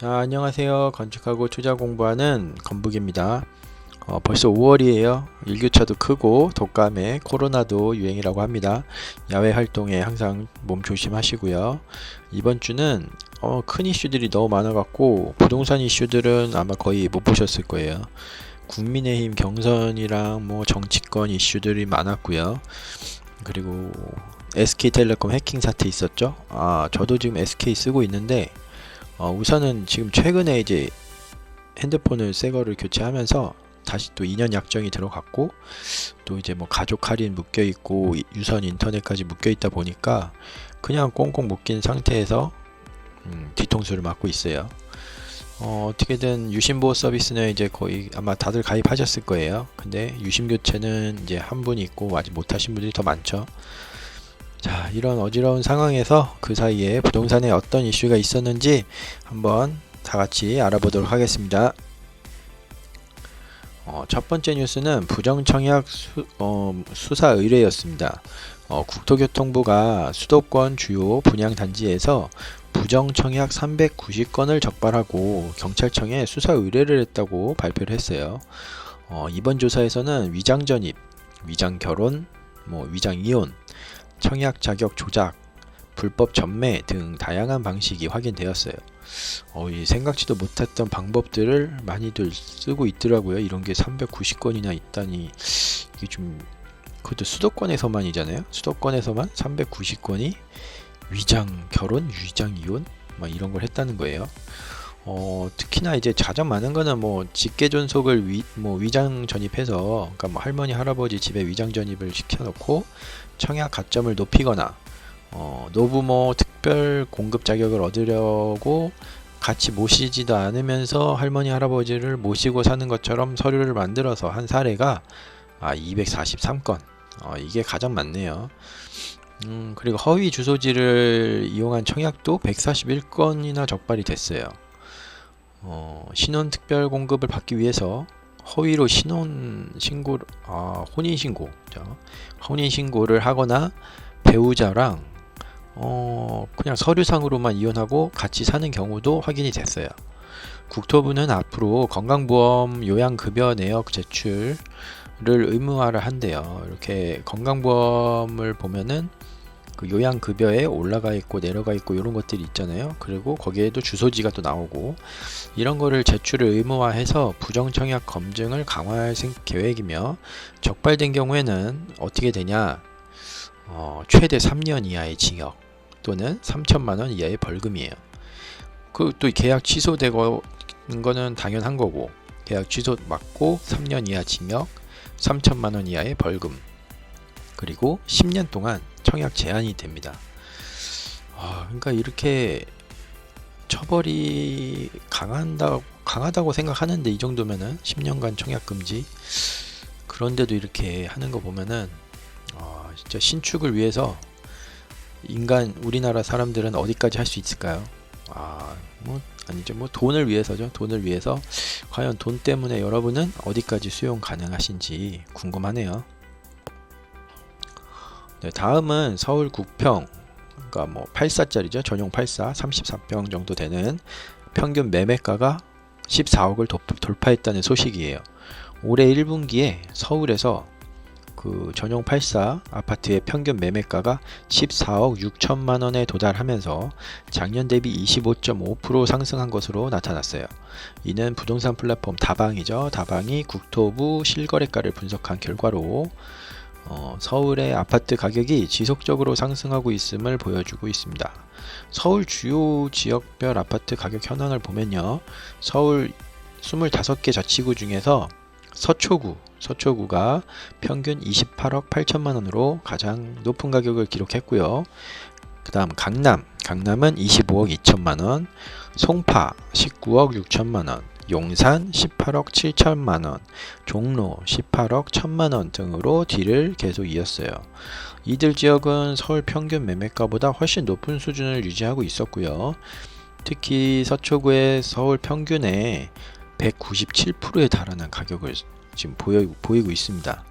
자, 안녕하세요. 건축하고 투자 공부하는 건북입니다. 벌써 5월이에요. 일교차도 크고 독감에 코로나도 유행이라고 합니다. 야외 활동에 항상 몸 조심하시고요. 이번 주는 큰 이슈들이 너무 많아갖고 부동산 이슈들은 아마 거의 못 보셨을 거예요. 국민의힘 경선이랑 뭐 정치권 이슈들이 많았고요. 그리고 SK텔레콤 해킹 사태 있었죠. 저도 지금 SK 쓰고 있는데 우선은 지금 최근에 이제 핸드폰을 새 거를 교체하면서 다시 또 2년 약정이 들어갔고 또 이제 뭐 가족 할인 묶여 있고 유선 인터넷까지 묶여 있다 보니까 그냥 꽁꽁 묶인 상태에서 뒤통수를 맞고 있어요. 어떻게든 유심보호 서비스는 이제 거의 아마 다들 가입하셨을 거예요. 근데 유심 교체는 이제 한 분이 있고 아직 못하신 분들이 더 많죠. 자, 이런 어지러운 상황에서 그 사이에 부동산에 어떤 이슈가 있었는지 한번 다 같이 알아보도록 하겠습니다. 첫 번째 뉴스는 부정청약 수사 의뢰였습니다. 국토교통부가 수도권 주요 분양단지에서 부정청약 390건을 적발하고 경찰청에 수사 의뢰를 했다고 발표를 했어요. 이번 조사에서는 위장전입, 위장결혼, 위장이혼, 청약 자격 조작, 불법 전매 등 다양한 방식이 확인되었어요. 생각지도 못했던 방법들을 많이들 쓰고 있더라고요. 이런 게 390건이나 있다니 이게 좀 그것도 수도권에서만이잖아요. 수도권에서만 390건이 위장 결혼, 위장 이혼 막 이런 걸 했다는 거예요. 특히나 이제 가장 많은 거는 뭐 직계 존속을 위장 전입해서, 그러니까 뭐 할머니 할아버지 집에 위장 전입을 시켜놓고 청약 가점을 높이거나 노부모 특별 공급 자격을 얻으려고 같이 모시지도 않으면서 할머니 할아버지를 모시고 사는 것처럼 서류를 만들어서 한 사례가 243건. 이게 가장 많네요. 그리고 허위 주소지를 이용한 청약도 141건이나 적발이 됐어요. 신혼 특별 공급을 받기 위해서 허위로 혼인신고를 하거나 배우자랑 그냥 서류상으로만 이혼하고 같이 사는 경우도 확인이 됐어요. 국토부는 앞으로 건강보험 요양급여 내역 제출을 의무화를 한대요. 이렇게 건강보험을 보면은 그 요양급여에 올라가 있고 내려가 있고 이런 것들이 있잖아요. 그리고 거기에도 주소지가 또 나오고 이런 거를 제출을 의무화해서 부정청약 검증을 강화할 계획이며, 적발된 경우에는 어떻게 되냐, 최대 3년 이하의 징역 또는 3천만 원 이하의 벌금이에요. 그 또 계약 취소되고 거는 당연한 거고, 계약 취소 맞고 3년 이하 징역, 3천만 원 이하의 벌금, 그리고 10년 동안 청약 제한이 됩니다. 그러니까 이렇게 처벌이 강하다고 생각하는데, 이 정도면은 10년간 청약 금지, 그런데도 이렇게 하는 거 보면은 진짜 신축을 위해서 우리나라 사람들은 어디까지 할 수 있을까요? 아니죠. 돈을 위해서죠. 돈을 위해서 과연 돈 때문에 여러분은 어디까지 수용 가능하신지 궁금하네요. 네, 다음은 서울 국평, 그러니까 84짜리죠. 전용 84, 34평 정도 되는 평균 매매가가 14억을 돌파했다는 소식이에요. 올해 1분기에 서울에서 그 전용 84 아파트의 평균 매매가가 14억 6천만 원에 도달하면서 작년 대비 25.5% 상승한 것으로 나타났어요. 이는 부동산 플랫폼 다방이죠. 다방이 국토부 실거래가를 분석한 결과로 서울의 아파트 가격이 지속적으로 상승하고 있음을 보여주고 있습니다. 서울 주요 지역별 아파트 가격 현황을 보면요, 서울 25개 자치구 중에서 서초구가 평균 28억 8천만 원으로 가장 높은 가격을 기록했고요. 그 다음 강남은 25억 2천만 원, 송파 19억 6천만 원, 용산 18억 7천만원, 종로 18억 1천만원 등으로 뒤를 계속 이었어요. 이들 지역은 서울 평균 매매가보다 훨씬 높은 수준을 유지하고 있었고요. 특히 서초구의 서울 평균의 197%에 달하는 가격을 지금 보이고 있습니다.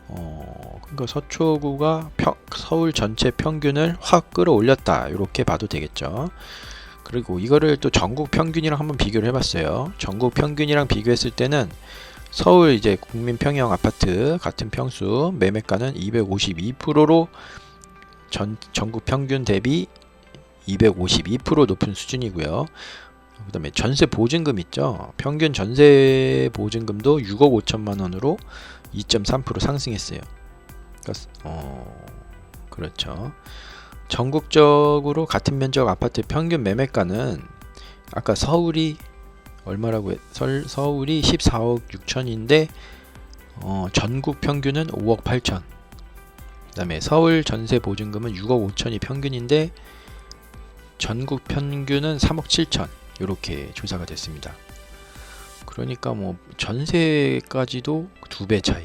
그러니까 서초구가 서울 전체 평균을 확 끌어올렸다, 이렇게 봐도 되겠죠. 그리고 이거를 또 전국 평균이랑 한번 비교를 해봤어요. 전국 평균이랑 비교했을 때는 서울 이제 국민평형 아파트 같은 평수 매매가는 252%로 전국 평균 대비 252% 높은 수준이고요. 그 다음에 전세 보증금 있죠. 평균 전세 보증금도 6억 5천만 원으로 2.3% 상승했어요. 그렇죠. 전국적으로 같은 면적 아파트 평균 매매가는 아까 서울이 얼마라고 서울이 14억 6천인데 전국 평균은 5억 8천. 그 다음에 서울 전세 보증금은 6억 5천이 평균인데 전국 평균은 3억 7천. 이렇게 조사가 됐습니다. 그러니까 뭐 전세까지도 2배 차이.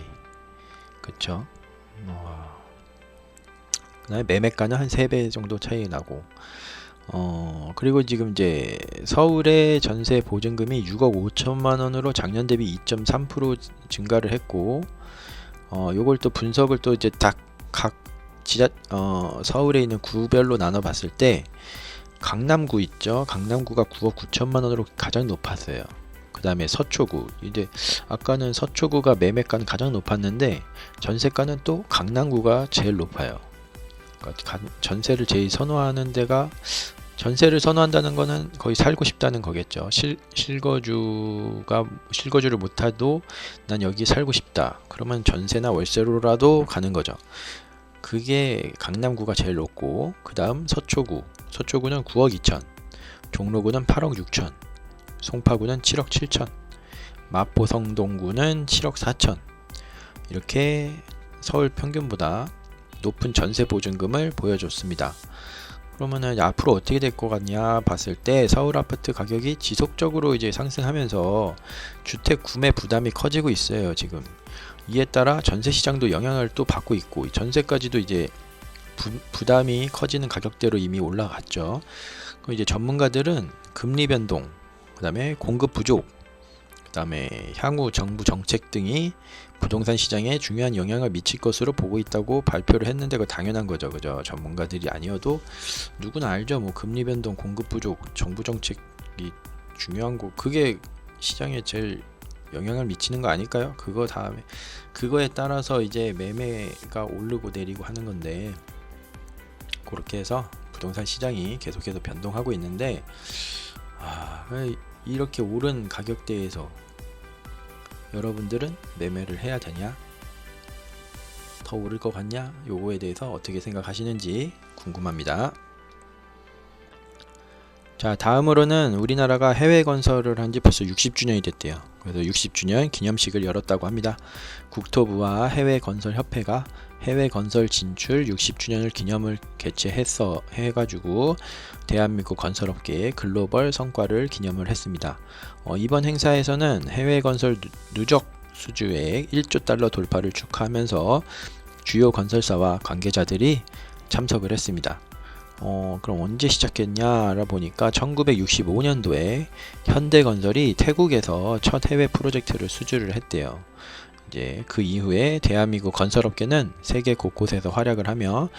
그쵸? 그다음에 매매가는 한 3배 정도 차이 나고 그리고 지금 이제 서울의 전세 보증금이 6억 5천만 원으로 작년 대비 2.3% 증가를 했고 요걸 또 분석을 또 이제 각 서울에 있는 구별로 나눠 봤을 때 강남구 있죠. 강남구가 9억 9천만 원으로 가장 높았어요. 그 다음에 서초구, 이제 아까는 서초구가 매매가는 가장 높았는데 전세가는 또 강남구가 제일 높아요. 그러니까 전세를 제일 선호하는 데가, 전세를 선호한다는 거는 거의 살고 싶다는 거겠죠. 실거주를 못해도 난 여기 살고 싶다. 그러면 전세나 월세로라도 가는 거죠. 그게 강남구가 제일 높고, 그 다음 서초구는 9억 2천, 종로구는 8억 6천, 송파구는 7억 7천, 마포성동구는 7억 4천. 이렇게 서울 평균보다 높은 전세 보증금을 보여줬습니다. 그러면은 앞으로 어떻게 될 것 같냐 봤을 때 서울 아파트 가격이 지속적으로 이제 상승하면서 주택 구매 부담이 커지고 있어요. 지금 이에 따라 전세 시장도 영향을 또 받고 있고, 전세까지도 이제 부담이 커지는 가격대로 이미 올라갔죠. 그럼 이제 전문가들은 금리 변동, 그 다음에 공급 부족, 그 다음에 향후 정부 정책 등이 부동산 시장에 중요한 영향을 미칠 것으로 보고 있다고 발표를 했는데, 그거 당연한 거죠. 그죠? 전문가들이 아니어도 누구나 알죠. 뭐 금리 변동, 공급 부족, 정부 정책이 중요한 거, 그게 시장에 제일 영향을 미치는 거 아닐까요? 그거 다음에 그거에 따라서 이제 매매가 오르고 내리고 하는 건데, 그렇게 해서 부동산 시장이 계속해서 변동하고 있는데, 이렇게 오른 가격대에서 여러분들은 매매를 해야 되냐? 더 오를 것 같냐? 요거에 대해서 어떻게 생각하시는지 궁금합니다. 자, 다음으로는 우리나라가 해외 건설을 한 지 벌써 60주년이 됐대요. 그래서 60주년 기념식을 열었다고 합니다. 국토부와 해외 건설 협회가 해외 건설 진출 60주년을 기념을 해가지고 대한민국 건설업계의 글로벌 성과를 기념을 했습니다. 이번 행사에서는 해외 건설 누적 수주액 1조 달러 돌파를 축하하면서 주요 건설사와 관계자들이 참석을 했습니다. 그럼 언제 시작했냐라 보니까 1965년도에 현대건설이 태국에서 첫 해외 프로젝트를 수주를 했대요. 이제 그 이후에 대한민국 건설업계는 세계 곳곳에서 활약을 하며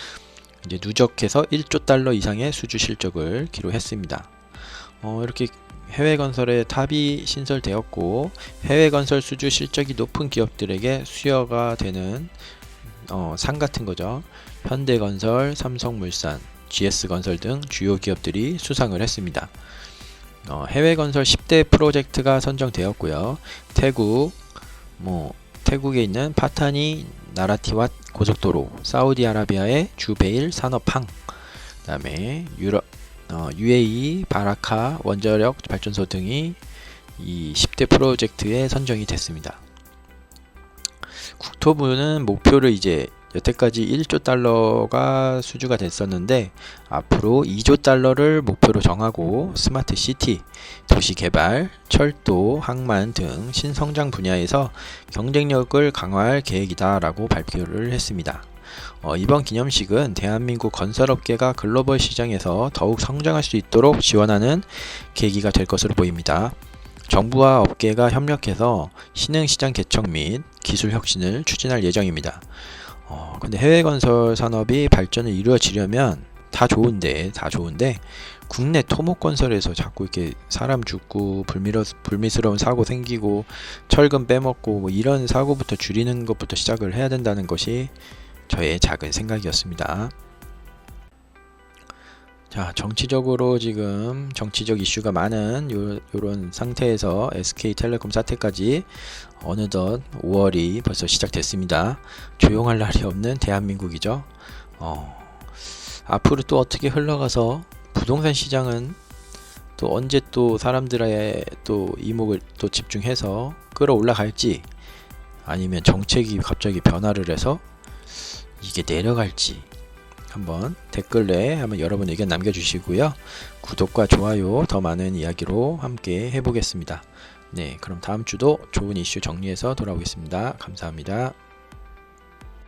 이제 누적해서 1조 달러 이상의 수주 실적을 기록했습니다. 이렇게 해외 건설의 탑이 신설되었고, 해외 건설 수주 실적이 높은 기업들에게 수여가 되는 상 같은 거죠. 현대건설, 삼성물산, GS건설 등 주요 기업들이 수상을 했습니다. 해외 건설 10대 프로젝트가 선정되었고요. 태국에 있는 파타니 나라티왓 고속도로, 사우디아라비아의 주베일 산업항, 그 다음에 UAE 바라카 원자력 발전소 등이 이 10대 프로젝트에 선정이 됐습니다. 국토부는 목표를 이제 여태까지 1조 달러가 수주가 됐었는데 앞으로 2조 달러를 목표로 정하고 스마트 시티, 도시 개발, 철도, 항만 등 신성장 분야에서 경쟁력을 강화할 계획이다라고 발표를 했습니다. 이번 기념식은 대한민국 건설업계가 글로벌 시장에서 더욱 성장할 수 있도록 지원하는 계기가 될 것으로 보입니다. 정부와 업계가 협력해서 신흥시장 개척 및 기술 혁신을 추진할 예정입니다. 근데 해외 건설 산업이 발전을 이루어지려면 다 좋은데 국내 토목건설에서 자꾸 이렇게 사람 죽고 불미스러운 사고 생기고 철근 빼먹고 뭐 이런 사고부터 줄이는 것부터 시작을 해야 된다는 것이 저의 작은 생각이었습니다. 자, 정치적으로 지금 정치적 이슈가 많은 요런 상태에서 SK텔레콤 사태까지 어느덧 5월이 벌써 시작됐습니다. 조용할 날이 없는 대한민국이죠. 앞으로 또 어떻게 흘러가서 부동산 시장은 또 언제 또 사람들의 또 이목을 또 집중해서 끌어올라갈지, 아니면 정책이 갑자기 변화를 해서 이게 내려갈지, 한번 댓글에 한번 여러분 의견 남겨주시고요. 구독과 좋아요, 더 많은 이야기로 함께 해보겠습니다. 네, 그럼 다음 주도 좋은 이슈 정리해서 돌아오겠습니다. 감사합니다.